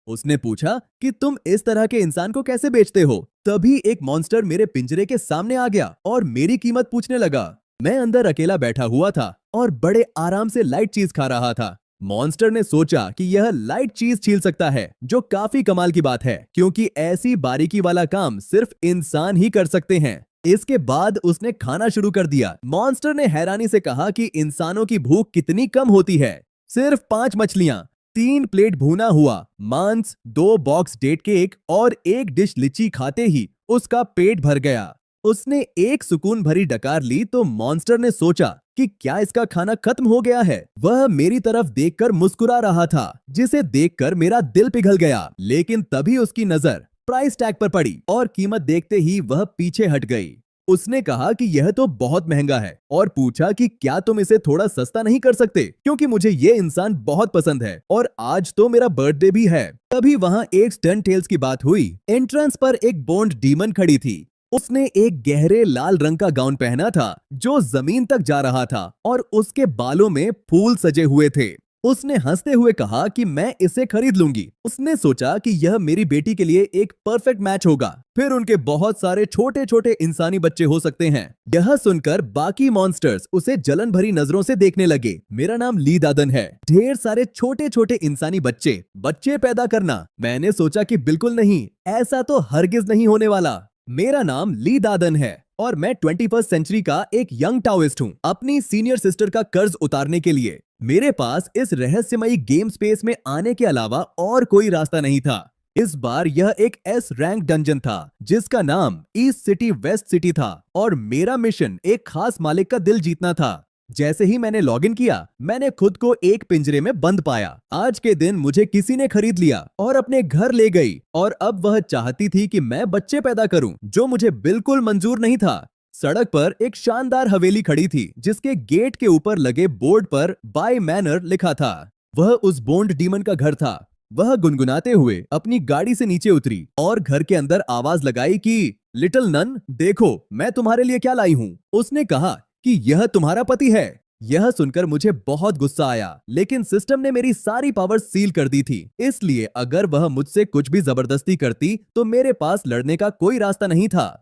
उसने पूछा कि तुम इस तरह के इंसान को कैसे बेचते हो। तभी एक मॉन्स्टर मेरे पिंजरे के सामने आ गया और मेरी कीमत पूछने लगा। मैं अंदर अकेला बैठा हुआ था और बड़े आराम से लाइट चीज खा रहा था। मॉन्स्टर ने सोचा कि यह लाइट चीज छील सकता है, जो काफी कमाल की बात है क्योंकि ऐसी बारीकी वाला काम सिर्फ इंसान ही कर सकते हैं। इसके बाद उसने खाना शुरू कर दिया। मॉन्स्टर ने हैरानी से कहा कि इंसानों की भूख कितनी कम होती है। सिर्फ 5 मछलियां, 3 प्लेट भुना हुआ मांस, 2 बॉक्स डेट केक और 1 डिश लीची खाते ही उसका पेट भर गया। उसने एक सुकून भरी डकार ली तो मॉन्स्टर ने सोचा कि क्या इसका खाना खत्म हो गया है। वह मेरी तरफ देखकर मुस्कुरा रहा था, जिसे देखकर मेरा दिल पिघल गया। लेकिन तभी उसकी नजर प्राइस टैग पर पड़ी और कीमत देखते ही वह पीछे हट गई। उसने कहा कि यह तो बहुत महंगा है और पूछा कि क्या तुम इसे थोड़ा सस्ता नहीं कर सकते, क्योंकि मुझे ये इंसान बहुत पसंद है और आज तो मेरा बर्थडे भी है। तभी वहाँ एक स्टंट टेल्स की बात हुई। एंट्रेंस पर एक बॉन्ड डीमन खड़ी थी। उसने एक गहरे लाल रंग का गाउन पहना था जो जमीन तक जा रहा था और उसके बालों में फूल सजे हुए थे। उसने हंसते हुए कहा कि मैं इसे खरीद लूंगी। उसने सोचा कि यह मेरी बेटी के लिए एक परफेक्ट मैच होगा। फिर उनके बहुत सारे छोटे छोटे इंसानी बच्चे हो सकते हैं। यह सुनकर बाकी मॉन्स्टर्स उसे जलन भरी नजरों से देखने लगे। मेरा नाम ली दादन है। ढेर सारे छोटे छोटे इंसानी बच्चे पैदा करना। मैंने सोचा कि बिल्कुल नहीं, ऐसा तो हरगिज नहीं होने वाला। मेरा नाम ली दादन है और मैं 21st सेंचुरी का एक यंग टाओइस्ट हूँ। अपनी सीनियर सिस्टर का कर्ज उतारने के लिए मेरे पास इस रहस्यमयी गेम स्पेस में आने के अलावा और कोई रास्ता नहीं था। इस बार यह एक एस रैंक डंजन था जिसका नाम ईस्ट सिटी वेस्ट सिटी था और मेरा मिशन एक खास मालिक का दिल जीतना था। जैसे ही मैंने लॉगिन किया, मैंने खुद को एक पिंजरे में बंद पाया। आज के दिन मुझे किसी ने खरीद लिया और अपने घर ले गई और अब वह चाहती थी कि मैं बच्चे पैदा करूं, जो मुझे बिल्कुल मंजूर नहीं था। सड़क पर एक शानदार हवेली खड़ी थी जिसके गेट के ऊपर लगे बोर्ड पर बाय मैनर लिखा था। वह उस बॉन्ड डीमन का घर था। वह गुनगुनाते हुए अपनी गाड़ी से नीचे उतरी और घर के अंदर आवाज लगाई कि लिटिल नन, देखो मैं तुम्हारे लिए क्या लाई हूँ। उसने कहा कि यह तुम्हारा पति है। यह सुनकर मुझे बहुत गुस्सा आया, लेकिन सिस्टम ने मेरी सारी पावर सील कर दी थी, इसलिए अगर वह मुझसे कुछ भी जबरदस्ती करती तो मेरे पास लड़ने का कोई रास्ता नहीं था।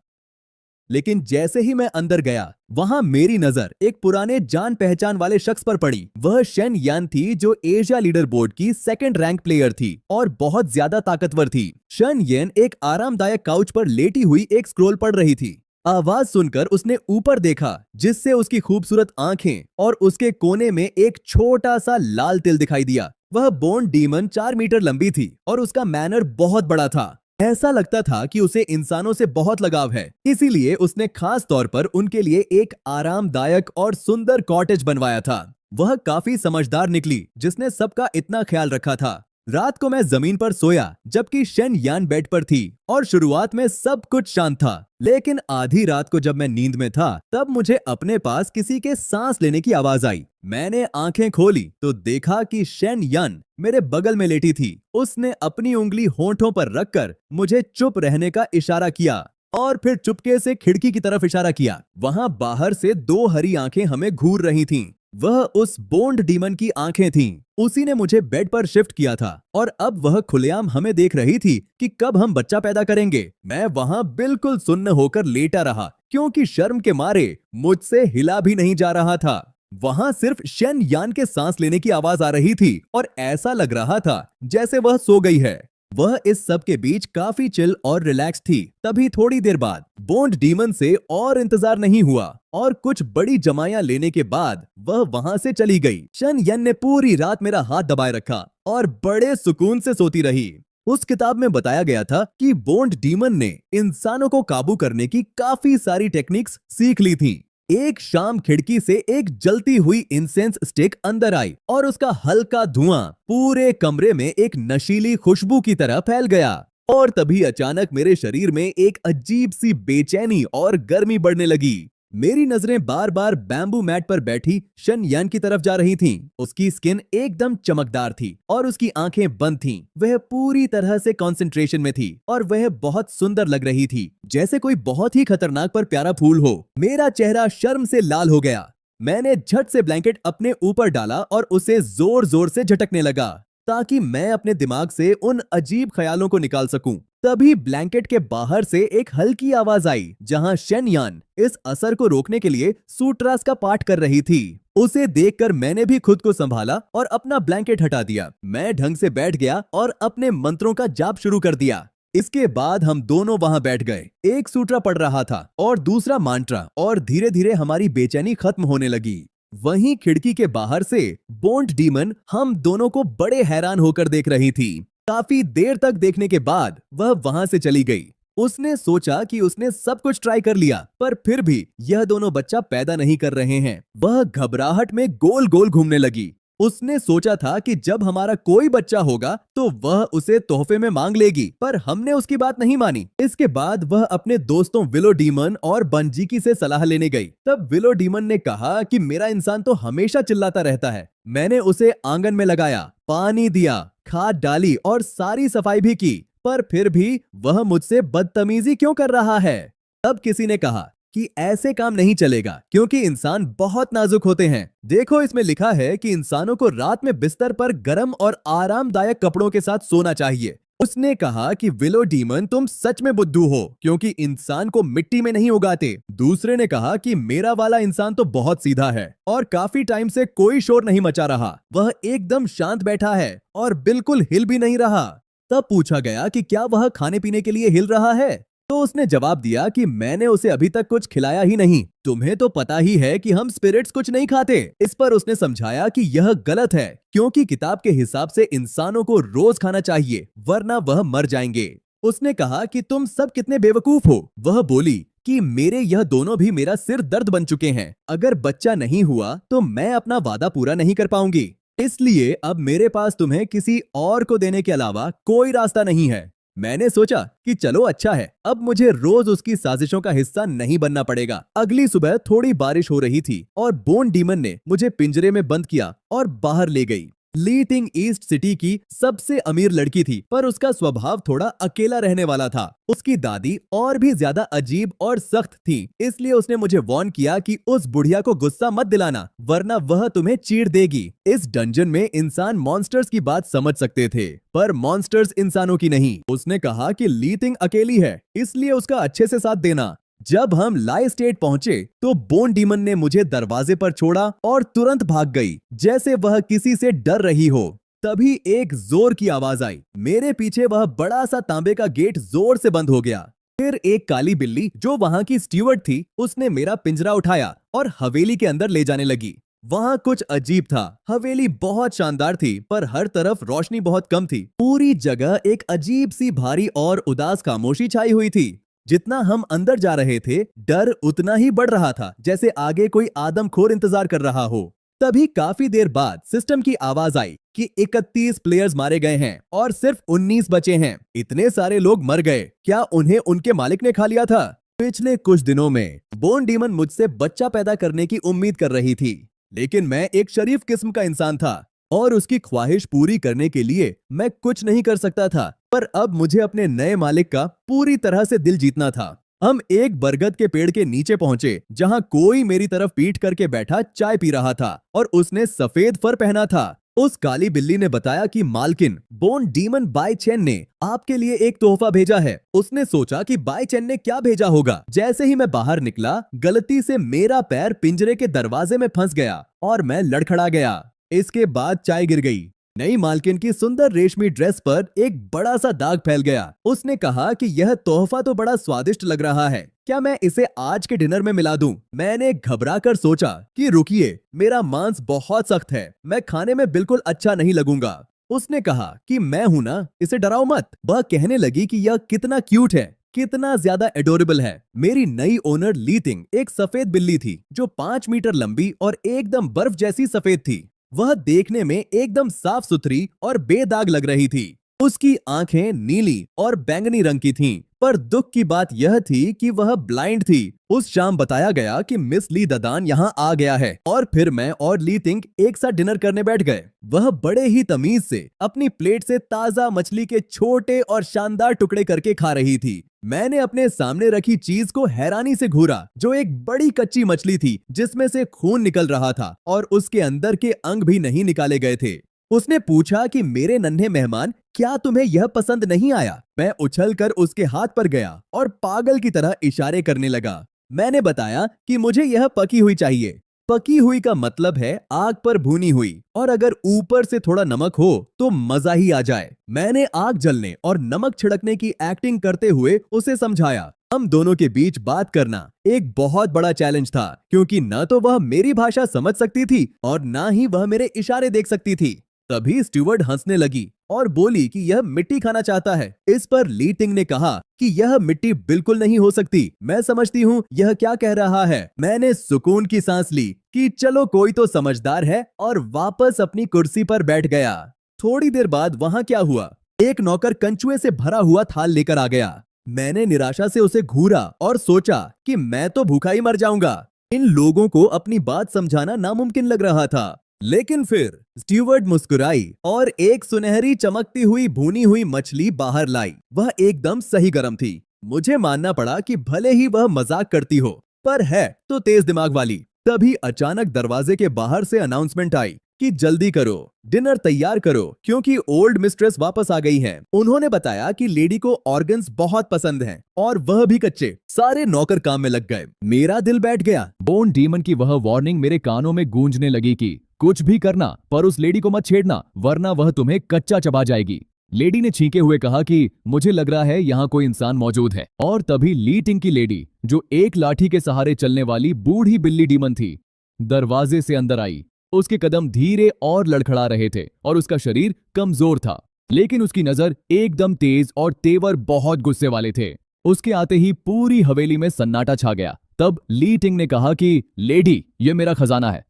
लेकिन जैसे ही मैं अंदर गया, वहां मेरी नजर एक पुराने जान पहचान वाले शख्स पर पड़ी। वह शेन यान थी, जो एशिया लीडर बोर्ड की 2nd रैंक प्लेयर थी और बहुत ज्यादा ताकतवर थी। शेन येन एक आरामदायक काउच पर लेटी हुई एक स्क्रॉल पढ़ रही थी। आवाज सुनकर उसने ऊपर देखा, जिससे उसकी खूबसूरत आंखें और उसके कोने में एक छोटा सा लाल तिल दिखाई दिया। वह बॉन्ड डीमन 4 मीटर लंबी थी और उसका मैनर बहुत बड़ा था। ऐसा लगता था कि उसे इंसानों से बहुत लगाव है, इसीलिए उसने खास तौर पर उनके लिए एक आरामदायक और सुंदर कॉटेज बनवाया था। वह काफी समझदार निकली, जिसने सबका इतना ख्याल रखा था। रात को मैं जमीन पर सोया जबकि शेन यान बेड पर थी और शुरुआत में सब कुछ शांत था। लेकिन आधी रात को जब मैं नींद में था, तब मुझे अपने पास किसी के सांस लेने की आवाज आई। मैंने आंखें खोली तो देखा कि शेन यान मेरे बगल में लेटी थी। उसने अपनी उंगली होंठों पर रखकर मुझे चुप रहने का इशारा किया और फिर चुपके से खिड़की की तरफ इशारा किया। वहां बाहर से 2 हरी आंखें हमें घूर रही थीं। वह उस बॉन्ड डीमन की आंखें थीं। उसी ने मुझे बेड पर शिफ्ट किया था और अब वह खुलेआम हमें देख रही थी कि कब हम बच्चा पैदा करेंगे। मैं वहां बिल्कुल सुन्न होकर लेटा रहा, क्योंकि शर्म के मारे मुझसे हिला भी नहीं जा रहा था। वहां सिर्फ शेन यान के सांस लेने की आवाज आ रही थी और ऐसा लग रहा था जैसे वह सो गई है। वह इस सब के बीच काफी चिल और रिलैक्स थी। तभी थोड़ी देर बाद बॉन्ड डीमन से और इंतजार नहीं हुआ और कुछ बड़ी जमायां लेने के बाद वह वहां से चली गई। शेन यन ने पूरी रात मेरा हाथ दबाए रखा और बड़े सुकून से सोती रही। उस किताब में बताया गया था कि बॉन्ड डीमन ने इंसानों को काबू करने की काफी सारी टेक्निक्स सीख ली थी। एक शाम खिड़की से एक जलती हुई इंसेंस स्टिक अंदर आई और उसका हल्का धुआं पूरे कमरे में एक नशीली खुशबू की तरह फैल गया। और तभी अचानक मेरे शरीर में एक अजीब सी बेचैनी और गर्मी बढ़ने लगी। मेरी नजरें बार बार बैम्बू मैट पर बैठी शेन यान की तरफ जा रही थीं। उसकी स्किन एकदम चमकदार थी और उसकी आंखें बंद थीं। वह पूरी तरह से कंसंट्रेशन में थी और वह बहुत सुंदर लग रही थी, जैसे कोई बहुत ही खतरनाक पर प्यारा फूल हो। मेरा चेहरा शर्म से लाल हो गया। मैंने झट से ब्लैंकेट अपने ऊपर डाला और उसे जोर जोर से झटकने लगा। ताकि मैं अपने दिमाग से उन अजीब ख्यालों को निकाल सकूं। तभी ब्लैंकेट के बाहर से एक हल्की आवाज आई, जहां शेनयान इस असर को रोकने के लिए सूट्रास का पाठ कर रही थी। उसे देखकर मैंने भी खुद को संभाला और अपना ब्लैंकेट हटा दिया। मैं ढंग से बैठ गया और अपने मंत्रों का जाप शुरू कर दिया। इसके बाद हम दोनों वहां बैठ गए। एक सूत्रा पढ़ रहा था और दूसरा मांट्रा, और धीरे धीरे हमारी बेचैनी खत्म होने लगी। वहीं खिड़की के बाहर से बोन्ड डीमन हम दोनों को बड़े हैरान होकर देख रही थी। काफी देर तक देखने के बाद वह वहां से चली गई। उसने सोचा कि उसने सब कुछ ट्राई कर लिया, पर फिर भी यह दोनों बच्चा पैदा नहीं कर रहे हैं। वह घबराहट में गोल गोल घूमने लगी। उसने सोचा था कि जब हमारा कोई बच्चा होगा तो वह उसे तोहफे में मांग लेगी, पर हमने उसकी बात नहीं मानी। इसके बाद वह अपने दोस्तों विलो डीमन और बंजीकी से सलाह लेने गई। तब विलो डीमन ने कहा कि मेरा इंसान तो हमेशा चिल्लाता रहता है। मैंने उसे आंगन में लगाया, पानी दिया, खाद डाली और सारी सफाई भी की, पर फिर भी वह मुझसे बदतमीजी क्यों कर रहा है। तब किसी ने कहा कि ऐसे काम नहीं चलेगा, क्योंकि इंसान बहुत नाजुक होते हैं। देखो, इसमें लिखा है कि इंसानों को रात में बिस्तर पर गर्म और आरामदायक कपड़ों के साथ सोना चाहिए। उसने कहा कि विलो डीमन, तुम सच में बुद्धू हो, क्योंकि इंसान को मिट्टी में नहीं उगाते। दूसरे ने कहा कि मेरा वाला इंसान तो बहुत सीधा है और काफी टाइम से कोई शोर नहीं मचा रहा। वह एकदम शांत बैठा है और बिल्कुल हिल भी नहीं रहा। तब पूछा गया कि क्या वह खाने पीने के लिए हिल रहा है, तो उसने जवाब दिया कि मैंने उसे अभी तक कुछ खिलाया ही नहीं। तुम्हें तो पता ही है कि हम स्पिरिट्स कुछ नहीं खाते। इस पर उसने समझाया कि यह गलत है, क्योंकि किताब के हिसाब से इंसानों को रोज खाना चाहिए, वरना वह मर जाएंगे। उसने कहा कि तुम सब कितने बेवकूफ हो। वह बोली कि मेरे यह दोनों भी मेरा सिर दर्द बन चुके हैं। अगर बच्चा नहीं हुआ तो मैं अपना वादा पूरा नहीं कर पाऊंगी, इसलिए अब मेरे पास तुम्हें किसी और को देने के अलावा कोई रास्ता नहीं है। मैंने सोचा कि चलो अच्छा है, अब मुझे रोज उसकी साजिशों का हिस्सा नहीं बनना पड़ेगा। अगली सुबह थोड़ी बारिश हो रही थी और बोन्ड डीमन ने मुझे पिंजरे में बंद किया और बाहर ले गई। ली थिंग ईस्ट सिटी की सबसे अमीर लड़की थी, पर उसका स्वभाव थोड़ा अकेला रहने वाला था। उसकी दादी और भी ज्यादा अजीब और सख्त थी, इसलिए उसने मुझे वार्न किया कि उस बुढ़िया को गुस्सा मत दिलाना, वरना वह तुम्हें चीड़ देगी। इस डंजन में इंसान मॉन्स्टर्स की बात समझ सकते थे, पर मॉन्स्टर्स इंसानों की नहीं। उसने कहा कि ली थिंग अकेली है, इसलिए उसका अच्छे से साथ देना। जब हम लाई स्टेट पहुंचे तो बोन डीमन ने मुझे दरवाजे पर छोड़ा और तुरंत भाग गई, जैसे वह किसी से डर रही हो। तभी एक जोर की आवाज आई। मेरे पीछे वह बड़ा सा तांबे का गेट जोर से बंद हो गया। फिर एक काली बिल्ली, जो वहां की स्टीवर्ड थी, उसने मेरा पिंजरा उठाया और हवेली के अंदर ले जाने लगी। वहां कुछ अजीब था। हवेली बहुत शानदार थी, पर हर तरफ रोशनी बहुत कम थी। पूरी जगह एक अजीब सी भारी और उदास खामोशी छाई हुई थी। जितना हम अंदर जा रहे थे, डर उतना ही बढ़ रहा था, जैसे आगे कोई आदमखोर इंतजार कर रहा हो। तभी काफी देर बाद सिस्टम की आवाज आई कि 31 प्लेयर्स मारे गए हैं और सिर्फ 19 बचे हैं। इतने सारे लोग मर गए, क्या उन्हें उनके मालिक ने खा लिया था? पिछले कुछ दिनों में बोन डीमन मुझसे बच्चा पैदा करने की उम्मीद कर रही थी, लेकिन मैं एक शरीफ किस्म का इंसान था और उसकी ख्वाहिश पूरी करने के लिए मैं कुछ नहीं कर सकता था। पर अब मुझे अपने नए मालिक का पूरी तरह से दिल जीतना था। हम एक बरगद के पेड़ के नीचे पहुंचे, जहां कोई मेरी तरफ पीठ करके बैठा चाय पी रहा था और उसने सफेद फर पहना था। उस काली बिल्ली ने बताया कि मालकिन बोन डीमन बाई चेन ने आपके लिए एक तोहफा भेजा है। उसने सोचा कि बाई चेन ने क्या भेजा होगा। जैसे ही मैं बाहर निकला, गलती से मेरा पैर पिंजरे के दरवाजे में फंस गया और मैं लड़खड़ा गया। इसके बाद चाय गिर गई। नई मालकिन की सुंदर रेशमी ड्रेस पर एक बड़ा सा दाग फैल गया। उसने कहा कि यह तोहफा तो बड़ा स्वादिष्ट लग रहा है, क्या मैं इसे आज के डिनर में मिला दूं? मैंने घबराकर सोचा कि रुकिए, मेरा मांस बहुत सख्त है, मैं खाने में बिल्कुल अच्छा नहीं लगूंगा। उसने कहा कि मैं हूं ना, इसे डराओ मत। वह कहने लगी कि यह कितना क्यूट है, कितना ज्यादा एडोरेबल है। मेरी नई ओनर ली थिंग एक सफेद बिल्ली थी, जो 5 मीटर लंबी और एकदम बर्फ जैसी सफेद थी। वह देखने में एकदम साफ सुथरी और बेदाग लग रही थी। उसकी आंखें नीली और बैंगनी रंग की थीं, पर दुख की बात यह थी कि वह ब्लाइंड थी। उस शाम बताया गया कि मिस ली ददान यहाँ आ गया है और फिर मैं और ली थिंग एक साथ डिनर करने बैठ गए। वह बड़े ही तमीज से अपनी प्लेट से ताजा मछली के छोटे और शानदार टुकड़े करके खा रही थी। मैंने अपने सामने रखी चीज को हैरानी से घूरा, जो एक बड़ी कच्ची मछली थी जिसमें से खून निकल रहा था और उसके अंदर के अंग भी नहीं निकाले गए थे। उसने पूछा कि मेरे नन्हे मेहमान, क्या तुम्हें यह पसंद नहीं आया? मैं उछलकर उसके हाथ पर गया और पागल की तरह इशारे करने लगा। मैंने बताया कि मुझे यह पकी हुई चाहिए। पकी हुई का मतलब है आग पर भुनी हुई, और अगर ऊपर से थोड़ा नमक हो तो मजा ही आ जाए। मैंने आग जलने और नमक छिड़कने की एक्टिंग करते हुए उसे समझाया। हम दोनों के बीच बात करना एक बहुत बड़ा चैलेंज था, क्योंकि न तो वह मेरी भाषा समझ सकती थी और न ही वह मेरे इशारे देख सकती थी। तभी स्टीवर्ड हंसने लगी और बोली कि यह मिट्टी खाना चाहता है। इस पर ली टिंग ने कहा कि यह मिट्टी बिल्कुल नहीं हो सकती। मैं समझती हूँ यह क्या कह रहा है। मैंने सुकून की सांस ली कि चलो कोई तो समझदार है, और वापस अपनी कुर्सी पर बैठ गया। थोड़ी देर बाद वहां क्या हुआ, एक नौकर कंचुए से भरा हुआ थाल लेकर आ गया। मैंने निराशा से उसे घूरा और सोचा कि मैं तो भूखा ही मर जाऊंगा। इन लोगों को अपनी बात समझाना नामुमकिन लग रहा था। लेकिन फिर स्टीवर्ड मुस्कुराई और एक सुनहरी चमकती हुई भुनी हुई मछली बाहर लाई। वह एकदम सही गर्म थी। मुझे मानना पड़ा कि भले ही वह मजाक करती हो, पर है तो तेज दिमाग वाली। तभी अचानक दरवाजे के बाहर से अनाउंसमेंट आई कि जल्दी करो, डिनर तैयार करो, क्योंकि ओल्ड मिस्ट्रेस वापस आ गई हैं। उन्होंने बताया कि लेडी को ऑर्गन्स बहुत पसंद हैं, और वह भी कच्चे। सारे नौकर काम में लग गए। मेरा दिल बैठ गया। बोन डीमन की वह वार्निंग मेरे कानों में गूंजने लगी कि कुछ भी करना, पर उस लेडी को मत छेड़ना, वरना वह तुम्हें कच्चा चबा जाएगी। लेडी ने छींके हुए कहा कि मुझे लग रहा है यहाँ कोई इंसान मौजूद है। और तभी ली टिंग की लेडी, जो एक लाठी के सहारे चलने वाली बूढ़ी बिल्ली डीमन थी, दरवाजे से अंदर आई। उसके कदम धीरे और लड़खड़ा रहे थे और उसका शरीर कमजोर था, लेकिन उसकी नजर एकदम तेज और तेवर बहुत गुस्से वाले थे। उसके आते ही पूरी हवेली में सन्नाटा छा गया। तब ली टिंग ने कहा कि लेडी, ये मेरा खजाना है,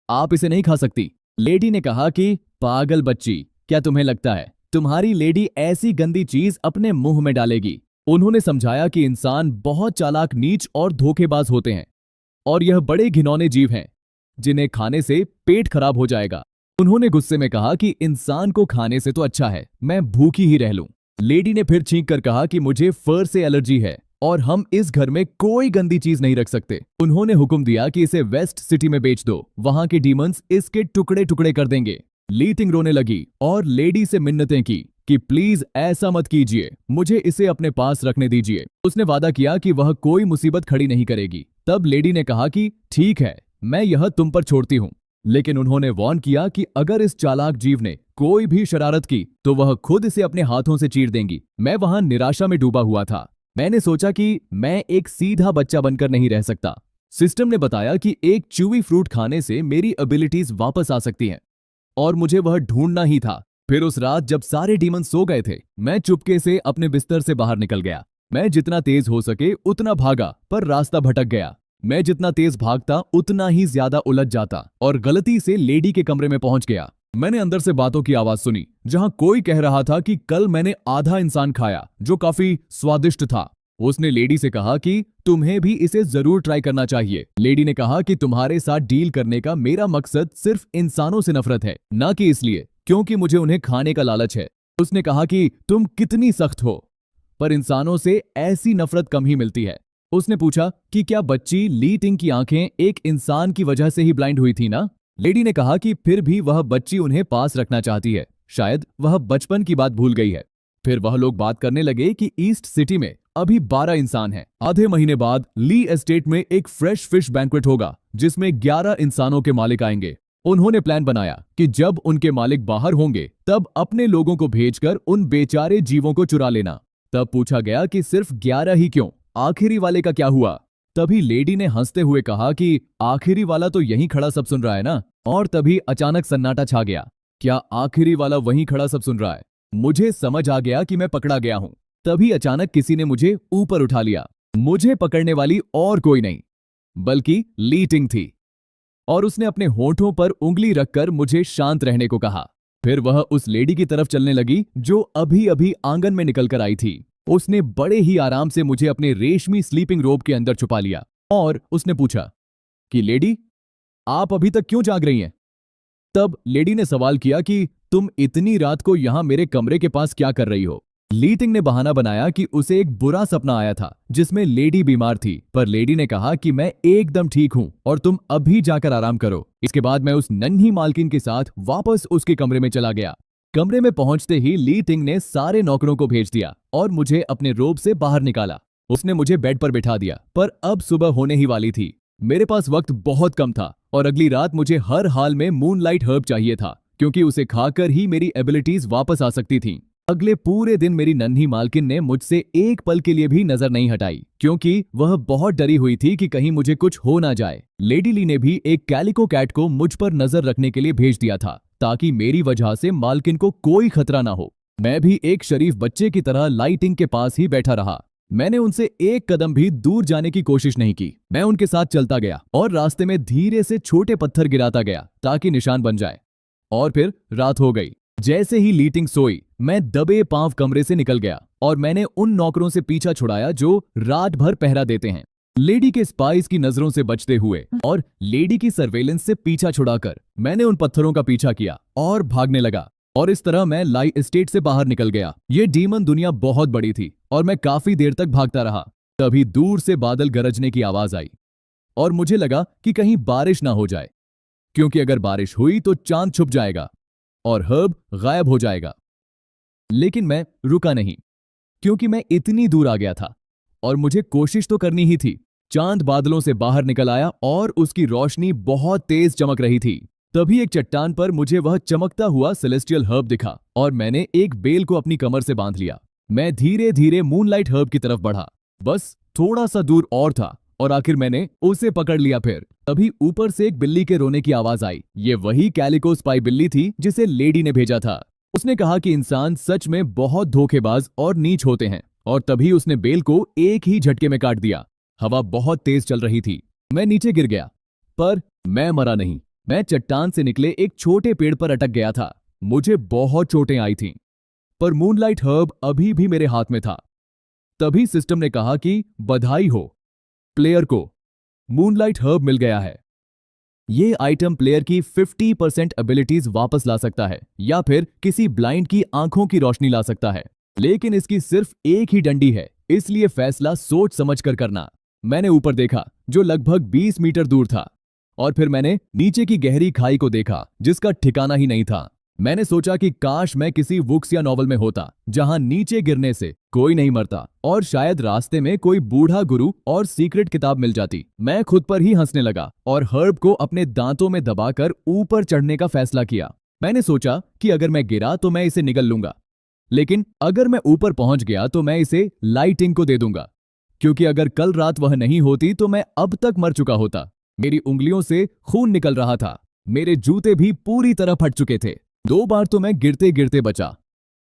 आप इसे नहीं खा सकती। लेडी ने कहा कि पागल बच्ची, क्या तुम्हें लगता है तुम्हारी लेडी ऐसी गंदी चीज अपने मुंह में डालेगी? उन्होंने समझाया कि इंसान बहुत चालाक, नीच और धोखेबाज होते हैं, और यह बड़े घिनौने जीव हैं जिन्हें खाने से पेट खराब हो जाएगा। उन्होंने गुस्से में कहा कि इंसान को खाने से तो अच्छा है मैं भूखी ही रह लूं। लेडी ने फिर छींक कर कहा कि मुझे फर से एलर्जी है और हम इस घर में कोई गंदी चीज नहीं रख सकते। उन्होंने हुक्म दिया कि इसे वेस्ट सिटी में बेच दो, वहां के डीमंस इसके टुकड़े टुकड़े कर देंगे। ली टिंग रोने लगी और लेडी से मिन्नतें की कि प्लीज ऐसा मत कीजिए, मुझे इसे अपने पास रखने दीजिए। उसने वादा किया कि वह कोई मुसीबत खड़ी नहीं करेगी। तब लेडी ने कहा कि ठीक है, मैं यह तुम पर छोड़ती हूं, लेकिन उन्होंने वार्न किया कि अगर इस चालाक जीव ने कोई भी शरारत की तो वह खुद इसे अपने हाथों से चीर देंगी। मैं वहां निराशा में डूबा हुआ था। मैंने सोचा कि मैं एक सीधा बच्चा बनकर नहीं रह सकता। सिस्टम ने बताया कि एक च्यूवी फ्रूट खाने से मेरी एबिलिटीज वापस आ सकती हैं, और मुझे वह ढूंढना ही था। फिर उस रात जब सारे डीमन सो गए थे, मैं चुपके से अपने बिस्तर से बाहर निकल गया। मैं जितना तेज हो सके उतना भागा, पर रास्ता भटक गया। मैं जितना तेज भागता उतना ही ज्यादा उलझ जाता और गलती से लेडी के कमरे में पहुंच गया। मैंने अंदर से बातों की आवाज सुनी, जहां कोई कह रहा था कि कल मैंने आधा इंसान खाया जो काफी स्वादिष्ट था। उसने लेडी से कहा कि तुम्हें भी इसे जरूर ट्राई करना चाहिए। लेडी ने कहा कि तुम्हारे साथ डील करने का मेरा मकसद सिर्फ इंसानों से नफरत है, ना कि इसलिए क्योंकि मुझे उन्हें खाने का लालच है। उसने कहा कि तुम कितनी सख्त हो, पर इंसानों से ऐसी नफरत कम ही मिलती है। उसने पूछा कि क्या बच्ची ली टिंग की आंखें एक इंसान की वजह से ही ब्लाइंड हुई थी ना? लेडी ने कहा कि फिर भी वह बच्ची उन्हें पास रखना चाहती है, शायद वह बचपन की बात भूल गई है। फिर वह लोग बात करने लगे कि ईस्ट सिटी में अभी 12 इंसान हैं। आधे महीने बाद ली एस्टेट में एक फ्रेश फिश बैंक्वेट होगा, जिसमें 11 इंसानों के मालिक आएंगे। उन्होंने प्लान बनाया कि जब उनके मालिक बाहर होंगे तब अपने लोगों को भेजकर उन बेचारे जीवों को चुरा लेना। तब पूछा गया कि सिर्फ 11 ही क्यों, आखिरी वाले का क्या हुआ? तभी लेडी ने हंसते हुए कहा कि आखिरी वाला तो यहीं खड़ा सब सुन रहा है ना। और तभी अचानक सन्नाटा छा गया। क्या आखिरी वाला वहीं खड़ा सब सुन रहा है? मुझे समझ आ गया कि मैं पकड़ा गया हूं। तभी अचानक किसी ने मुझे ऊपर उठा लिया। मुझे पकड़ने वाली और कोई नहीं बल्कि ली टिंग थी, और उसने अपने होठों पर उंगली रखकर मुझे शांत रहने को कहा। फिर वह उस लेडी की तरफ चलने लगी जो अभी अभी आंगन में निकल कर आई थी। उसने बड़े ही आराम से मुझे अपने रेशमी स्लीपिंग रोब के अंदर छुपा लिया और उसने पूछा कि लेडी, आप अभी तक क्यों जाग रही हैं? तब लेडी ने सवाल किया कि तुम इतनी रात को यहां मेरे कमरे के पास क्या कर रही हो? ली तिंग ने बहाना बनाया कि उसे एक बुरा सपना आया था जिसमें लेडी बीमार थी, पर लेडी ने कहा कि मैं एकदम ठीक हूं और तुम अभी जाकर आराम करो। इसके बाद मैं उस नन्ही मालकिन के साथ वापस उसके कमरे में चला गया। कमरे में पहुंचते ही ली तिंग ने सारे नौकरों को भेज दिया और मुझे अपने रोब से बाहर निकाला। उसने मुझे बेड पर बिठा दिया, पर अब सुबह होने ही वाली थी। मेरे पास वक्त बहुत कम था और अगली रात मुझे हर हाल में मूनलाइट हर्ब चाहिए था, क्योंकि उसे खाकर ही मेरी एबिलिटीज वापस आ सकती थीं। अगले पूरे दिन मेरी नन्ही मालकिन ने मुझसे एक पल के लिए भी नजर नहीं हटाई, क्योंकि वह बहुत डरी हुई थी कि कहीं मुझे कुछ हो ना जाए। लेडी ली ने भी एक कैलिको कैट को मुझ पर नजर रखने के लिए भेज दिया था, ताकि मेरी वजह से मालकिन को कोई खतरा ना हो। मैं भी एक शरीफ बच्चे की तरह लाइटिंग के पास ही बैठा रहा। मैंने उनसे एक कदम भी दूर जाने की कोशिश नहीं की। मैं उनके साथ चलता गया और रास्ते में धीरे से छोटे पत्थर गिराता गया ताकि निशान बन जाए। और फिर रात हो गई। जैसे ही ली तिंग सोई, मैं दबे पांव कमरे से निकल गया और मैंने उन नौकरों से पीछा छुड़ाया जो रात भर पहरा देते हैं। लेडी के स्पाइस की नजरों से बचते हुए और लेडी की सर्वेलेंस से पीछा छुड़ाकर मैंने उन पत्थरों का पीछा किया और भागने लगा। और इस तरह मैं लाई एस्टेट से बाहर निकल गया। ये डीमन दुनिया बहुत बड़ी थी और मैं काफी देर तक भागता रहा। तभी दूर से बादल गरजने की आवाज आई और मुझे लगा कि कहीं बारिश ना हो जाए, क्योंकि अगर बारिश हुई तो चांद छुप जाएगा और हर्ब गायब हो जाएगा। लेकिन मैं रुका नहीं, क्योंकि मैं इतनी दूर आ गया था और मुझे कोशिश तो करनी ही थी। चांद बादलों से बाहर निकल आया और उसकी रोशनी बहुत तेज चमक रही थी। तभी एक चट्टान पर मुझे वह चमकता हुआ सेलेस्टियल हर्ब दिखा और मैंने एक बेल को अपनी कमर से बांध लिया। मैं धीरे धीरे मूनलाइट हर्ब की तरफ बढ़ा। बस थोड़ा सा दूर और था और आखिर मैंने उसे पकड़ लिया। फिर तभी ऊपर से एक बिल्ली के रोने की आवाज आई। ये वही कैलिको स्पाई बिल्ली थी जिसे लेडी ने भेजा था। उसने कहा कि इंसान सच में बहुत धोखेबाज और नीच होते हैं, और तभी उसने बेल को एक ही झटके में काट दिया। हवा बहुत तेज चल रही थी। मैं नीचे गिर गया, पर मैं मरा नहीं। मैं चट्टान से निकले एक छोटे पेड़ पर अटक गया था। मुझे बहुत चोटें आई थीं, पर मूनलाइट हर्ब अभी भी मेरे हाथ में था। तभी सिस्टम ने कहा कि बधाई हो, प्लेयर को मूनलाइट हर्ब मिल गया है। ये आइटम प्लेयर की 50% एबिलिटीज वापस ला सकता है या फिर किसी ब्लाइंड की आंखों की रोशनी ला सकता है, लेकिन इसकी सिर्फ एक ही डंडी है, इसलिए फैसला सोच समझकर करना। मैंने ऊपर देखा जो लगभग 20 मीटर दूर था, और फिर मैंने नीचे की गहरी खाई को देखा जिसका ठिकाना ही नहीं था। मैंने सोचा कि काश मैं किसी बुक्स या नॉवल में होता जहां नीचे गिरने से कोई नहीं मरता, और शायद रास्ते में कोई बूढ़ा गुरु और सीक्रेट किताब मिल जाती। मैं खुद पर ही हंसने लगा और हर्ब को अपने दांतों में दबाकर ऊपर चढ़ने का फैसला किया। मैंने सोचा कि अगर मैं गिरा तो मैं इसे निगल लूंगा, लेकिन अगर मैं ऊपर पहुंच गया तो मैं इसे लाइटिंग को दे दूंगा, क्योंकि अगर कल रात वह नहीं होती तो मैं अब तक मर चुका होता। मेरी उंगलियों से खून निकल रहा था। मेरे जूते भी पूरी तरह फट चुके थे। 2 बार तो मैं गिरते गिरते बचा,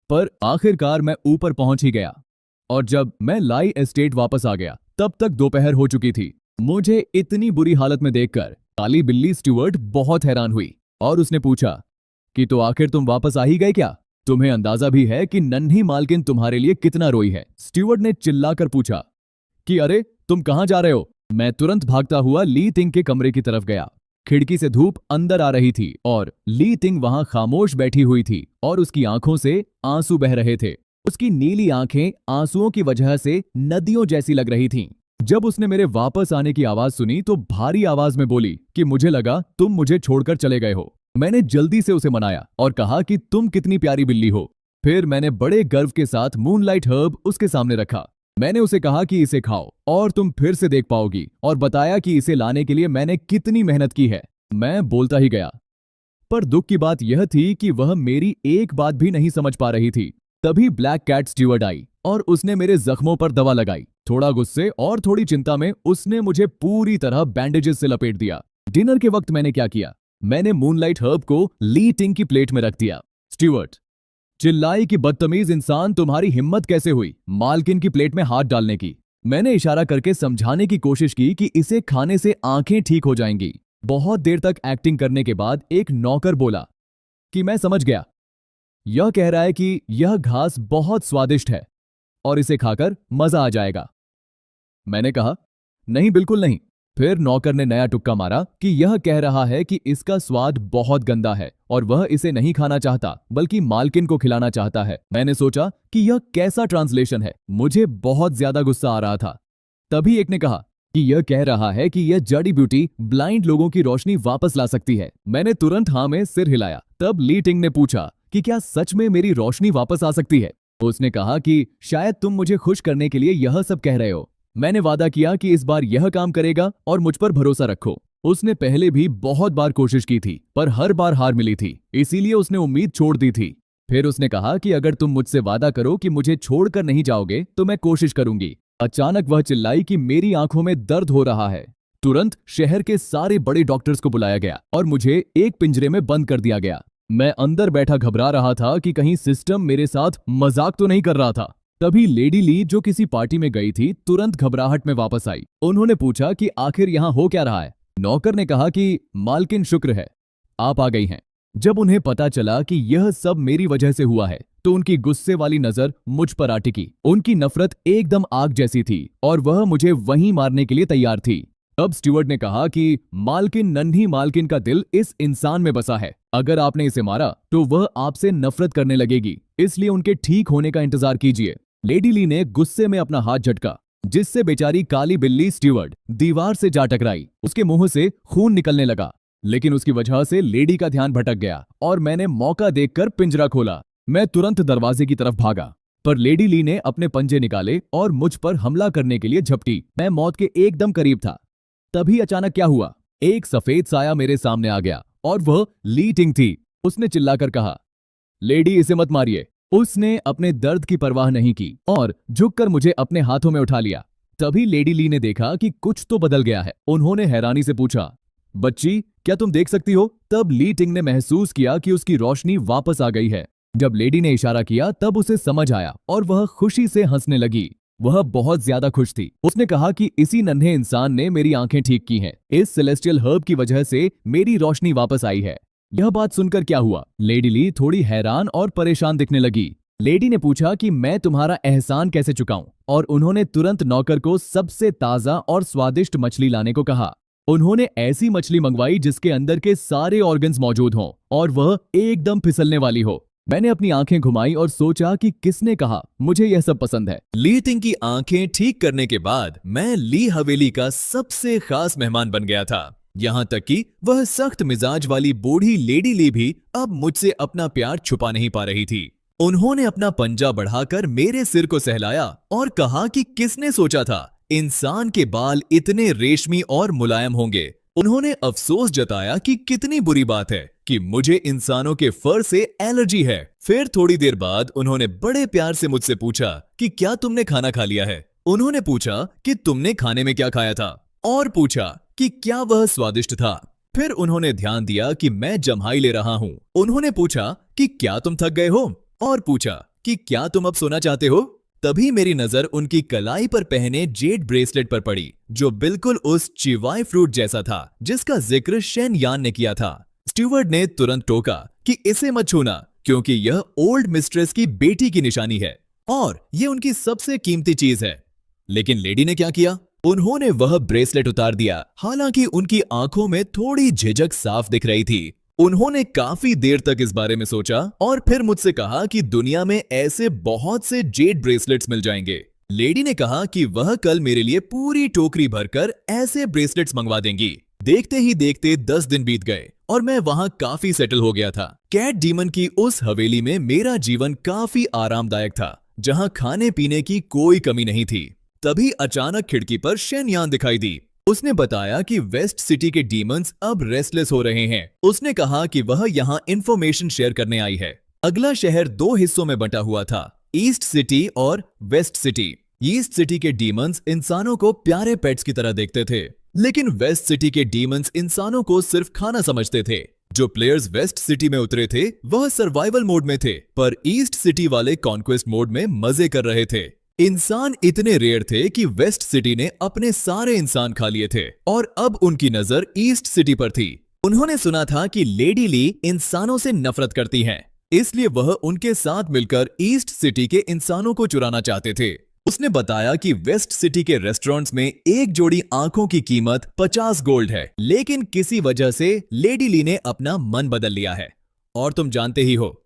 पर आखिरकार मैं ऊपर पहुंच ही गया। और जब मैं लाई एस्टेट वापस आ गया तब तक दोपहर हो चुकी थी। मुझे इतनी बुरी हालत में देखकर काली बिल्ली स्टुअर्ट बहुत हैरान हुई और उसने पूछा कि तो आखिर तुम वापस आ ही गए क्या? तुम्हें अंदाजा भी है कि नन्ही मालकिन तुम्हारे लिए कितना रोई है? स्टुअर्ट ने चिल्लाकर पूछा कि अरे तुम कहां जा रहे हो? मैं तुरंत भागता हुआ ली तिंग के कमरे की तरफ गया। खिड़की से धूप अंदर आ रही थी और ली तिंग वहां खामोश बैठी हुई थी और उसकी आंखों से आंसू बह रहे थे। उसकी नीली आंखें आंसुओं की वजह से नदियों जैसी लग रही थीं। जब उसने मेरे वापस आने की आवाज सुनी तो भारी आवाज में बोली कि मुझे लगा तुम मुझे छोड़कर चले गए हो। मैंने जल्दी से उसे मनाया और कहा कि तुम कितनी प्यारी बिल्ली हो। फिर मैंने बड़े गर्व के साथ मूनलाइट हर्ब उसके सामने रखा। मैंने उसे कहा कि इसे खाओ और तुम फिर से देख पाओगी, और बताया कि इसे लाने के लिए मैंने कितनी मेहनत की है। मैं बोलता ही गया, पर दुख की बात यह थी कि वह मेरी एक बात भी नहीं समझ पा रही थी। तभी ब्लैक कैट स्टुअर्ट आई और उसने मेरे जख्मों पर दवा लगाई। थोड़ा गुस्से और थोड़ी चिंता में उसने मुझे पूरी तरह बैंडेजेस से लपेट दिया। डिनर के वक्त मैंने क्या किया? मैंने मूनलाइट हर्ब को ली तिंग की प्लेट में रख दिया। स्टुअर्ट चिल्लाई कि बदतमीज इंसान, तुम्हारी हिम्मत कैसे हुई मालकिन की प्लेट में हाथ डालने की? मैंने इशारा करके समझाने की कोशिश की कि इसे खाने से आंखें ठीक हो जाएंगी। बहुत देर तक एक्टिंग करने के बाद एक नौकर बोला कि मैं समझ गया, यह कह रहा है कि यह घास बहुत स्वादिष्ट है और इसे खाकर मजा आ जाएगा। मैंने कहा नहीं, बिल्कुल नहीं, फिर नौकर ने नया तुक्का मारा कि यह कह रहा है कि इसका स्वाद बहुत गंदा है और वह इसे नहीं खाना चाहता बल्कि मालकिन को खिलाना चाहता है। मैंने सोचा कि यह कैसा ट्रांसलेशन है। मुझे बहुत ज्यादा गुस्सा आ रहा था। तभी एक ने कहा कि यह कह रहा है कि यह जड़ी बूटी ब्लाइंड लोगों की रोशनी वापस ला सकती है। मैंने तुरंत हाँ में सिर हिलाया। तब ली टिंग ने पूछा कि क्या सच में मेरी रोशनी वापस आ सकती है। उसने कहा कि शायद तुम मुझे खुश करने के लिए यह सब कह रहे हो। मैंने वादा किया कि इस बार यह काम करेगा और मुझ पर भरोसा रखो। उसने पहले भी बहुत बार कोशिश की थी पर हर बार हार मिली थी, इसीलिए उसने उम्मीद छोड़ दी थी। फिर उसने कहा कि अगर तुम मुझसे वादा करो कि मुझे छोड़कर नहीं जाओगे तो मैं कोशिश करूंगी। अचानक वह चिल्लाई कि मेरी आंखों में दर्द हो रहा है। तुरंत शहर के सारे बड़े डॉक्टर्स को बुलाया गया और मुझे एक पिंजरे में बंद कर दिया गया। मैं अंदर बैठा घबरा रहा था कि कहीं सिस्टम मेरे साथ मजाक तो नहीं कर रहा था। तभी लेडी ली, जो किसी पार्टी में गई थी, तुरंत घबराहट में वापस आई। उन्होंने पूछा कि आखिर यहाँ हो क्या रहा है। नौकर ने कहा कि मालकिन शुक्र है आप आ गई हैं। जब उन्हें पता चला कि यह सब मेरी वजह से हुआ है तो उनकी गुस्से वाली नजर मुझ पर आ टिकी। उनकी नफरत एकदम आग जैसी थी और वह मुझे वहीं मारने के लिए तैयार थी। तब स्टीवर्ड ने कहा कि मालकिन, नन्ही मालकिन का दिल इस इंसान में बसा है। अगर आपने इसे मारा तो वह आपसे नफरत करने लगेगी, इसलिए उनके ठीक होने का इंतजार कीजिए। लेडी ली ने गुस्से में अपना हाथ झटका, जिससे बेचारी काली बिल्ली स्टीवर्ड दीवार से जा टकराई। उसके मुंह से खून निकलने लगा, लेकिन उसकी वजह से लेडी का ध्यान भटक गया और मैंने मौका देखकर पिंजरा खोला। मैं तुरंत दरवाजे की तरफ भागा, पर लेडी ली ने अपने पंजे निकाले और मुझ पर हमला करने के लिए झपटी। मैं मौत के एकदम करीब था। तभी अचानक क्या हुआ, एक सफेद साया मेरे सामने आ गया और वह ली टिंग थी। उसने चिल्लाकर कहा, लेडी इसे मत मारिए। उसने अपने दर्द की परवाह नहीं की और झुककर मुझे अपने हाथों में उठा लिया। तभी लेडी ली ने देखा कि कुछ तो बदल गया है। उन्होंने हैरानी से पूछा, बच्ची क्या तुम देख सकती हो? तब ली टिंग ने महसूस किया कि उसकी रोशनी वापस आ गई है। जब लेडी ने इशारा किया तब उसे समझ आया और वह खुशी से हंसने लगी। वह बहुत ज्यादा खुश थी। उसने कहा कि इसी नन्हे इंसान ने मेरी आंखें ठीक की हैं। इस सेलेस्टियल हर्ब की वजह से मेरी रोशनी वापस आई है। यह बात सुनकर क्या हुआ? लेडी ली थोड़ी हैरान और परेशान दिखने लगी। लेडी ने पूछा कि मैं तुम्हारा एहसान कैसे चुकाऊं, और उन्होंने तुरंत नौकर को सबसे ताजा और स्वादिष्ट मछली लाने को कहा। उन्होंने ऐसी मछली मंगवाई जिसके अंदर के सारे ऑर्गन्स मौजूद हों और वह एकदम फिसलने वाली हो। मैंने अपनी आंखें घुमाई और सोचा कि किसने कहा मुझे यह सब पसंद है। ली टिंग की आंखें ठीक करने के बाद मैं ली हवेली का सबसे खास मेहमान बन गया था। यहाँ तक कि वह सख्त मिजाज वाली बूढ़ी लेडी ली भी अब मुझसे अपना प्यार छुपा नहीं पा रही थी। उन्होंने अपना पंजा बढ़ाकर मेरे सिर को सहलाया और कहा कि किसने सोचा था इंसान के बाल इतने रेशमी और मुलायम होंगे। उन्होंने अफसोस जताया कि कितनी बुरी बात है कि मुझे इंसानों के फर से एलर्जी है। फिर थोड़ी देर बाद उन्होंने बड़े प्यार से मुझसे पूछा कि क्या तुमने खाना खा लिया है। उन्होंने पूछा कि तुमने खाने में क्या खाया था और पूछा कि क्या वह स्वादिष्ट था। फिर उन्होंने ध्यान दिया कि मैं जम्हाई ले रहा हूँ। उन्होंने पूछा कि क्या तुम थक गए हो और पूछा कि क्या तुम अब सोना चाहते हो। तभी मेरी नजर उनकी कलाई पर पहने जेड ब्रेसलेट पर पड़ी, जो बिल्कुल उस चिवाई फ्रूट जैसा था जिसका जिक्र शेन यान ने किया था। स्टीवर्ड ने तुरंत टोका कि इसे मत छूना, क्योंकि यह ओल्ड मिस्ट्रेस की बेटी की निशानी है और यह उनकी सबसे कीमती चीज है। लेकिन लेडी ने क्या किया? उन्होंने वह ब्रेसलेट उतार दिया। हालांकि उनकी आंखों में थोड़ी झिझक साफ दिख रही थी। उन्होंने काफी देर तक इस बारे में सोचा और फिर मुझसे कहा कि दुनिया में ऐसे बहुत से जेड ब्रेसलेट्स मिल जाएंगे। लेडी ने कहा कि वह कल मेरे लिए पूरी टोकरी भरकर ऐसे ब्रेसलेट्स मंगवा देंगी। देखते ही देखते 10 दिन बीत गए और मैं वहां काफी सेटल हो गया था। कैट डीमन की उस हवेली में मेरा जीवन काफी आरामदायक था, जहां खाने पीने की कोई कमी नहीं थी। तभी अचानक खिड़की पर शेन यान दिखाई दी। उसने बताया कि वेस्ट सिटी के डीमंस अब रेस्टलेस हो रहे हैं। उसने कहा कि वह यहाँ इंफॉर्मेशन शेयर करने आई है। अगला शहर 2 हिस्सों में बंटा हुआ था, ईस्ट सिटी और वेस्ट सिटी। ईस्ट सिटी के डीमंस इंसानों को प्यारे पेट्स की तरह देखते थे, लेकिन वेस्ट सिटी के डीमंस इंसानों को सिर्फ खाना समझते थे। जो प्लेयर्स वेस्ट सिटी में उतरे थे वह सर्वाइवल मोड में थे, पर ईस्ट सिटी वाले कॉन्क्वेस्ट मोड में मजे कर रहे थे। इंसान इतने रेयर थे कि वेस्ट सिटी ने अपने सारे इंसान खा लिए थे और अब उनकी नजर ईस्ट सिटी पर थी। उन्होंने सुना था कि लेडी ली इंसानों से नफरत करती हैं, इसलिए वह उनके साथ मिलकर ईस्ट सिटी के इंसानों को चुराना चाहते थे। उसने बताया कि वेस्ट सिटी के रेस्टोरेंट्स में एक जोड़ी आंखों की कीमत 50 गोल्ड है, लेकिन किसी वजह से लेडी ली ने अपना मन बदल लिया है। और तुम जानते ही हो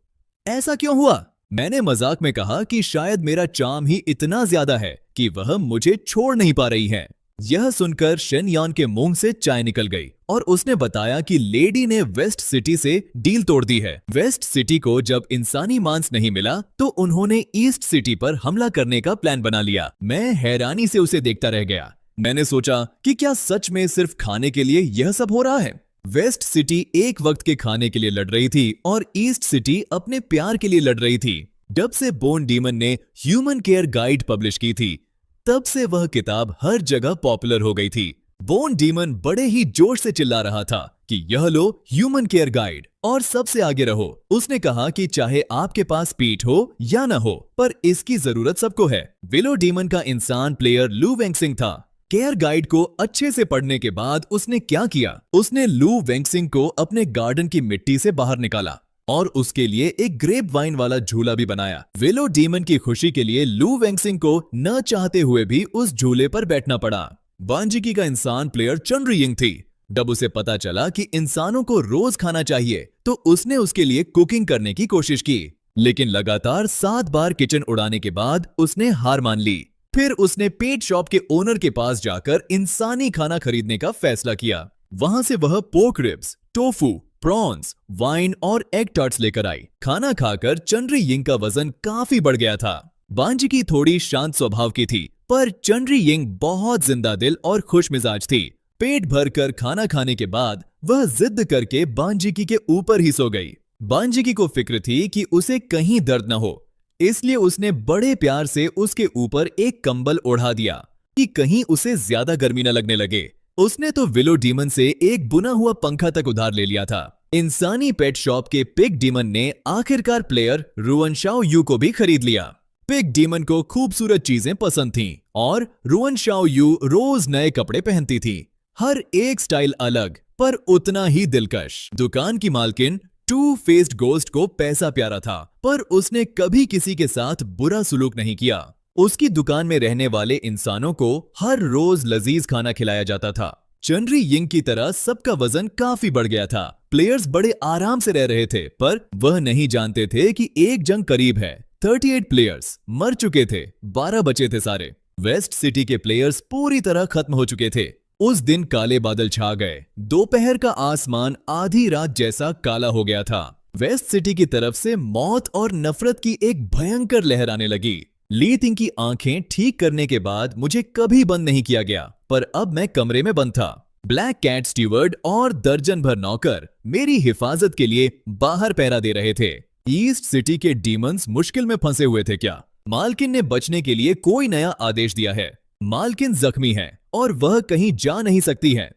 ऐसा क्यों हुआ। मैंने मजाक में कहा कि शायद मेरा चार्म ही इतना ज्यादा है कि वह मुझे छोड़ नहीं पा रही है। यह सुनकर शेन यान के मुंह से चाय निकल गई और उसने बताया कि लेडी ने वेस्ट सिटी से डील तोड़ दी है। वेस्ट सिटी को जब इंसानी मांस नहीं मिला तो उन्होंने ईस्ट सिटी पर हमला करने का प्लान बना लिया। मैं हैरानी से उसे देखता रह गया। मैंने सोचा कि क्या सच में सिर्फ खाने के लिए यह सब हो रहा है। वेस्ट सिटी एक वक्त के खाने के लिए लड़ रही थी और ईस्ट सिटी अपने प्यार के लिए लड़ रही थी। जब से बोन डीमन ने ह्यूमन केयर गाइड पब्लिश की थी तब से वह किताब हर जगह पॉपुलर हो गई थी। बोन डीमन बड़े ही जोश से चिल्ला रहा था कि यह लो ह्यूमन केयर गाइड और सबसे आगे रहो। उसने कहा कि चाहे आपके पास पीठ हो या न हो, पर इसकी जरूरत सबको है। विलो डीमन का इंसान प्लेयर लू वेंगसिंग था। केयर गाइड को अच्छे से पढ़ने के बाद उसने क्या किया, उसने लू वेंगसिंग को अपने गार्डन की मिट्टी से बाहर निकाला और उसके लिए एक ग्रेप वाइन वाला झूला भी बनाया। विलो डीमन की खुशी के लिए लू वेंगसिंग को न चाहते हुए भी उस झूले पर बैठना पड़ा। बांजिकी का इंसान प्लेयर चंड्री यिंग थी। जब उसे पता चला कि इंसानों को रोज खाना चाहिए तो उसने उसके लिए कुकिंग करने की कोशिश की, लेकिन लगातार 7 बार किचन उड़ाने के बाद उसने हार मान ली। फिर उसने पेट शॉप के ओनर के पास जाकर इंसानी खाना खरीदने का फैसला किया। वहां से वह pork ribs, tofu, prawns, wine और एग टार्ट्स लेकर आई। खाना खाकर चंड्री यिंग का वजन काफी बढ़ गया था। बांजिकी थोड़ी शांत स्वभाव की थी, पर चंड्री यिंग बहुत जिंदा दिल और खुश मिजाज थी। पेट भरकर खाना खाने के बाद वह जिद करके बांजिकी के ऊपर ही सो गई। बांजिकी को फिक्र थी कि उसे कहीं दर्द न हो, इसलिए उसने बड़े प्यार से उसके ऊपर एक कंबल ओढ़ा दिया कि कहीं उसे ज्यादा गर्मी न लगने लगे। उसने तो विलो डीमन से एक बुना हुआ पंखा तक उधार ले लिया था। इंसानी पेट शॉप के पिग डीमन ने आखिरकार प्लेयर रुअन शाओ यू को भी खरीद लिया। पिग डीमन को खूबसूरत चीजें पसंद थीं और रुअन शाओ यू रोज नए कपड़े पहनती थी। हर एक स्टाइल अलग पर उतना ही दिलकश। दुकान की मालकिन टू फेस्ड गोस्ट को पैसा प्यारा था, पर उसने कभी किसी के साथ बुरा सुलूक नहीं किया। उसकी दुकान में रहने वाले इंसानों को हर रोज लजीज खाना खिलाया जाता था। चंड्री यिंग की तरह सबका वजन काफी बढ़ गया था। प्लेयर्स बड़े आराम से रह रहे थे, पर वह नहीं जानते थे कि एक जंग करीब है। 38 प्लेयर्स मर चुके थे, 12 बचे थे सारे। वेस्ट सिटी के प्लेयर्स पूरी तरह खत्म हो चुके थे। उस दिन काले बादल छा गए। दोपहर का आसमान आधी रात जैसा काला हो गया था। वेस्ट सिटी की तरफ से मौत और नफरत की एक भयंकर लहर आने लगी। ली तिंग की आंखें ठीक करने के बाद मुझे कभी बंद नहीं किया गया, पर अब मैं कमरे में बंद था। ब्लैक कैट स्टीवर्ड और दर्जन भर नौकर मेरी हिफाजत के लिए बाहर पहरा दे रहे थे। ईस्ट सिटी के डीमंस मुश्किल में फंसे हुए थे क्या? मालकिन ने बचने के लिए कोई नया आदेश दिया है। मालकिन जख्मी है और वह कहीं जा नहीं सकती है।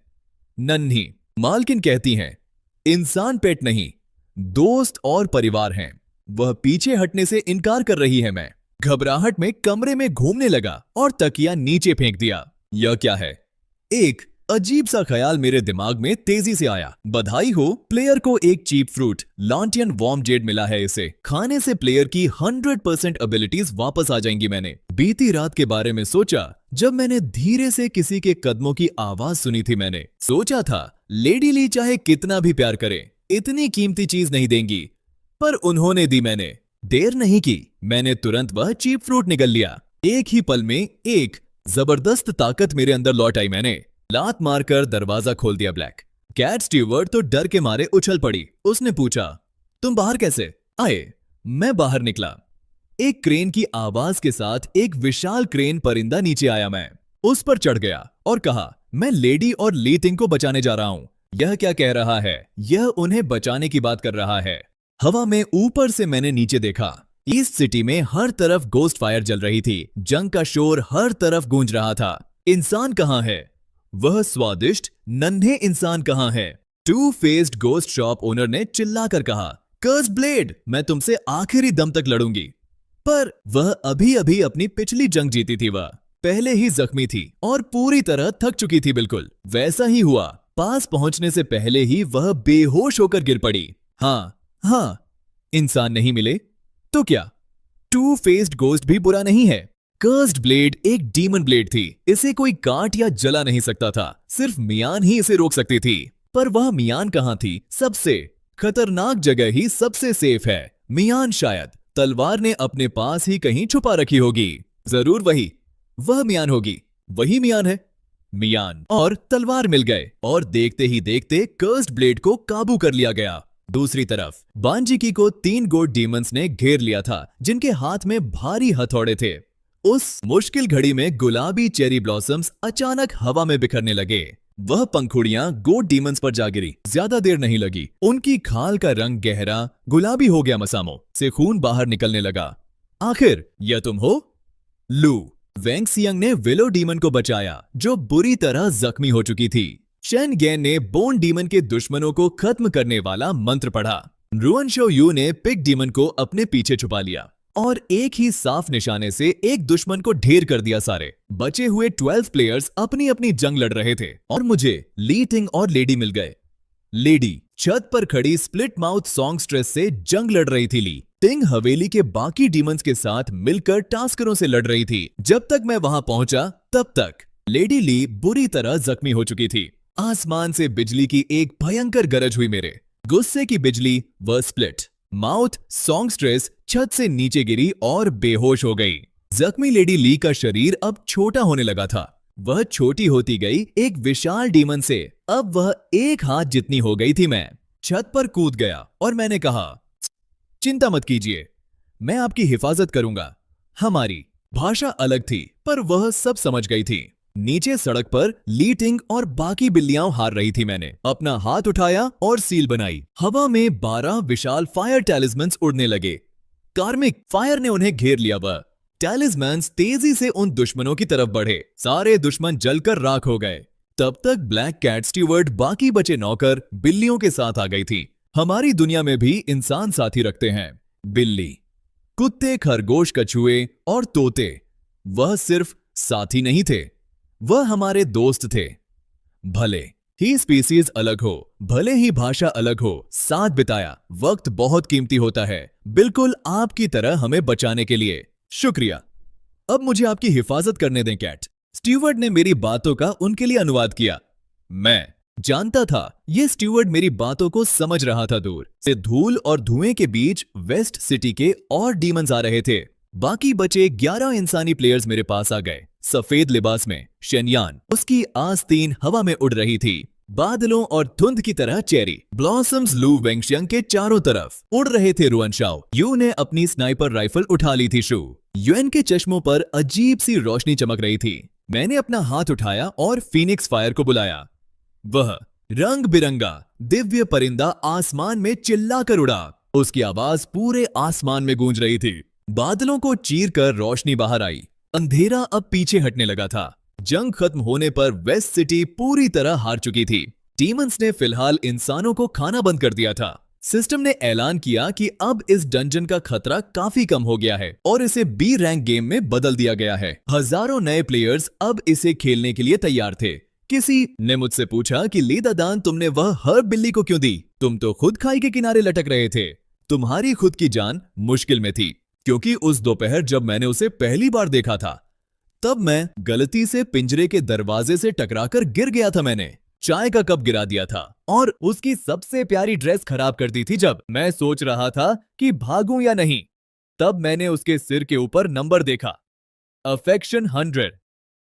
नन्ही मालकिन कहती हैं, इंसान पेट नहीं, दोस्त और परिवार हैं। वह पीछे हटने से इनकार कर रही है। मैं घबराहट में कमरे में घूमने लगा और तकिया नीचे फेंक दिया। यह क्या है? एक अजीब सा ख्याल मेरे दिमाग में तेजी से आया। बधाई हो, प्लेयर को एक चीप फ्रूट लॉन्टियन वॉर्म जेड मिला है। इसे खाने से प्लेयर की 100% एबिलिटीज वापस आ जाएंगी। मैंने बीती रात के बारे में सोचा जब मैंने धीरे से किसी के कदमों की आवाज सुनी थी। मैंने सोचा था लेडी ली चाहे कितना भी प्यार करे इतनी कीमती चीज नहीं देंगी, पर उन्होंने दी। मैंने देर नहीं की, मैंने तुरंत वह चीप फ्रूट निगल लिया। एक ही पल में एक जबरदस्त ताकत मेरे अंदर लौट आई। मैंने लात मारकर दरवाजा खोल दिया। ब्लैक कैट स्टीवर्ड तो डर के मारे उछल पड़ी। उसने पूछा, तुम बाहर कैसे आए? मैं बाहर निकला। एक क्रेन की आवाज के साथ एक विशाल क्रेन परिंदा नीचे आया। मैं उस पर चढ़ गया और कहा, मैं लेडी और ली तिंग को बचाने जा रहा हूं। यह क्या कह रहा है? यह उन्हें बचाने की बात कर रहा है। हवा में ऊपर से मैंने नीचे देखा। ईस्ट सिटी में हर तरफ गोस्ट फायर जल रही थी। जंग का शोर हर तरफ गूंज रहा था। इंसान कहां है? वह स्वादिष्ट नन्हे इंसान कहां है? Two faced ghost shop owner ने चिल्लाकर कहा, कर्स ब्लेड, मैं तुमसे आखिरी दम तक लड़ूंगी। पर वह अभी अभी अपनी पिछली जंग जीती थी। वह पहले ही जख्मी थी और पूरी तरह थक चुकी थी। बिल्कुल वैसा ही हुआ। पास पहुंचने से पहले ही वह बेहोश होकर गिर पड़ी। हाँ, इंसान नहीं मिले तो क्या? टू फेस्ड गोस्ट भी बुरा नहीं है। कर्स्ड ब्लेड एक डीमन ब्लेड थी। इसे कोई काट या जला नहीं सकता था, सिर्फ मियान ही इसे रोक सकती थी। पर वह मियान कहाँ थी? सबसे खतरनाक जगह ही सबसे सेफ है। मियान शायद तलवार ने अपने पास ही कहीं छुपा रखी होगी। जरूर वह मियान होगी। वही मियान है। मियान और तलवार मिल गए और देखते ही देखते कर्स्ड ब्लेड को काबू कर लिया गया। दूसरी तरफ बांजिकी को 3 गोड डीमंस ने घेर लिया था, जिनके हाथ में भारी हथौड़े थे। उस मुश्किल घड़ी में गुलाबी चेरी ब्लॉसम्स अचानक हवा में बिखरने लगे। वह पंखुड़ियां गोड डीमंस पर जा गिरी। ज्यादा देर नहीं लगी, उनकी खाल का रंग गहरा गुलाबी हो गया, मसामों से खून बाहर निकलने लगा। आखिर यह तुम हो? लू वेंगसियांग ने विलो डीमन को बचाया, जो बुरी तरह जख्मी हो चुकी थी। शेन गैन ने बोन डीमन के दुश्मनों को खत्म करने वाला मंत्र पढ़ा। रुअन शो यू ने पिग डीमन को अपने पीछे छुपा लिया और एक ही साफ निशाने से एक दुश्मन को ढेर कर दिया। सारे बचे हुए 12 प्लेयर्स अपनी अपनी जंग लड़ रहे थे और मुझे ली टिंग और लेडी मिल गए। लेडी छत पर खड़ी स्प्लिट माउथ सॉन्गस्ट्रेस से जंग लड़ रही थी। ली टिंग हवेली के बाकी डीमंस के साथ मिलकर टास्करों से लड़ रही थी। जब तक मैं वहां पहुंचा तब तक लेडी ली बुरी तरह जख्मी हो चुकी थी। आसमान से बिजली की एक भयंकर गरज हुई। मेरे गुस्से की बिजली व स्प्लिट माउथ सॉन्गस्ट्रेस छत से नीचे गिरी और बेहोश हो गई। जख्मी लेडी ली का शरीर अब छोटा होने लगा था। वह छोटी होती गई एक विशाल डीमन से। अब वह एक हाथ जितनी हो गई थी। मैं छत पर कूद गया और मैंने कहा, चिंता मत कीजिए, मैं आपकी हिफाजत करूंगा। हमारी भाषा अलग थी, पर वह सब समझ गई थी। नीचे सड़क पर ली टिंग और बाकी बिल्लियां हार रही थी। मैंने अपना हाथ उठाया और सील बनाई। हवा में 12 विशाल फायर टैलिस्मन्स उड़ने लगे। कार्मिक फायर ने उन्हें घेर लिया। वह टैलिस्मन्स तेजी से उन दुश्मनों की तरफ बढ़े। सारे दुश्मन जलकर राख हो गए। तब तक ब्लैक कैट स्टीवर्ड बाकी बचे नौकर बिल्लियों के साथ आ गई थी। हमारी दुनिया में भी इंसान साथी रखते हैं। बिल्ली, कुत्ते, खरगोश, कछुए और तोते। वह सिर्फ साथी नहीं थे, वह हमारे दोस्त थे। भले ही स्पीसीज अलग हो, भले ही भाषा अलग हो, साथ बिताया वक्त बहुत कीमती होता है, बिल्कुल आपकी तरह हमें बचाने के लिए। शुक्रिया। अब मुझे आपकी हिफाजत करने दें, कैट। स्टीवर्ड ने मेरी बातों का उनके लिए अनुवाद किया। मैं जानता था ये स्टीवर्ड मेरी बातों को समझ रहा था। दूर से धूल और धुएं के बीच वेस्ट सिटी के और डीमंस आ रहे थे। बाकी बचे 11 इंसानी प्लेयर्स मेरे पास आ गए, सफेद लिबास में। शेनयान, उसकी आस्तीन हवा में उड़ रही थी। बादलों और धुंध की तरह चेरी ब्लॉसम्स लू वेंगशियांग के चारों तरफ उड़ रहे थे। रुअन शाओ यू ने अपनी स्नाइपर राइफल उठा ली थी। शू युएन के चश्मों पर अजीब सी रोशनी चमक रही थी। मैंने अपना हाथ उठाया और फीनिक्स फायर को बुलाया। वह रंग बिरंगा दिव्य परिंदा आसमान में चिल्लाकर उड़ा। उसकी आवाज पूरे आसमान में गूंज रही थी। बादलों को चीरकर रोशनी बाहर आई। अंधेरा अब पीछे हटने लगा था। जंग खत्म होने पर वेस्ट सिटी पूरी तरह हार चुकी थी। डीमंस ने फिलहाल इंसानों को खाना बंद कर दिया था। सिस्टम ने ऐलान किया कि अब इस डंजन का खतरा काफी कम हो गया है और इसे बी रैंक गेम में बदल दिया गया है। हजारों नए प्लेयर्स अब इसे खेलने के लिए तैयार थे। किसी ने मुझसे पूछा कि ली दादान, तुमने वह हर बिल्ली को क्यों दी? तुम तो खुद खाई के किनारे लटक रहे थे। तुम्हारी खुद की जान मुश्किल में थी, क्योंकि उस दोपहर जब मैंने उसे पहली बार देखा था, तब मैं गलती से पिंजरे के दरवाजे से टकराकर गिर गया था। मैंने चाय का कप गिरा दिया था और उसकी सबसे प्यारी ड्रेस खराब कर दी थी। जब मैं सोच रहा था कि भागूं या नहीं, तब मैंने उसके सिर के ऊपर नंबर देखा, अफेक्शन 100।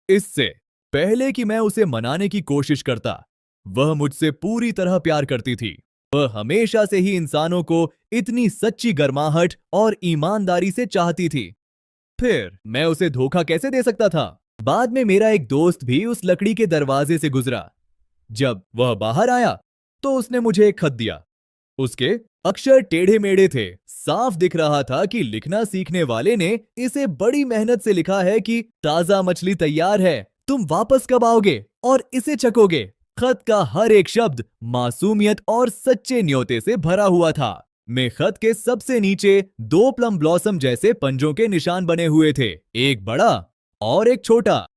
इससे पहले कि मैं उसे मनाने की कोशिश करता, वह मुझसे पूरी तरह प्यार करती थी। वह हमेशा से ही इंसानों को इतनी सच्ची गर्माहट और ईमानदारी से चाहती थी। फिर मैं उसे धोखा कैसे दे सकता था? बाद में मेरा एक दोस्त भी उस लकड़ी के दरवाजे से गुजरा। जब वह बाहर आया तो उसने मुझे एक खत दिया। उसके अक्षर टेढ़े मेढ़े थे। साफ दिख रहा था कि लिखना सीखने वाले ने इसे बड़ी मेहनत से लिखा है कि ताजा मछली तैयार है, तुम वापस कब आओगे और इसे चखोगे। खत का हर एक शब्द मासूमियत और सच्चे न्योते से भरा हुआ था। में खत के सबसे नीचे 2 प्लम ब्लॉसम जैसे पंजों के निशान बने हुए थे, एक बड़ा और एक छोटा।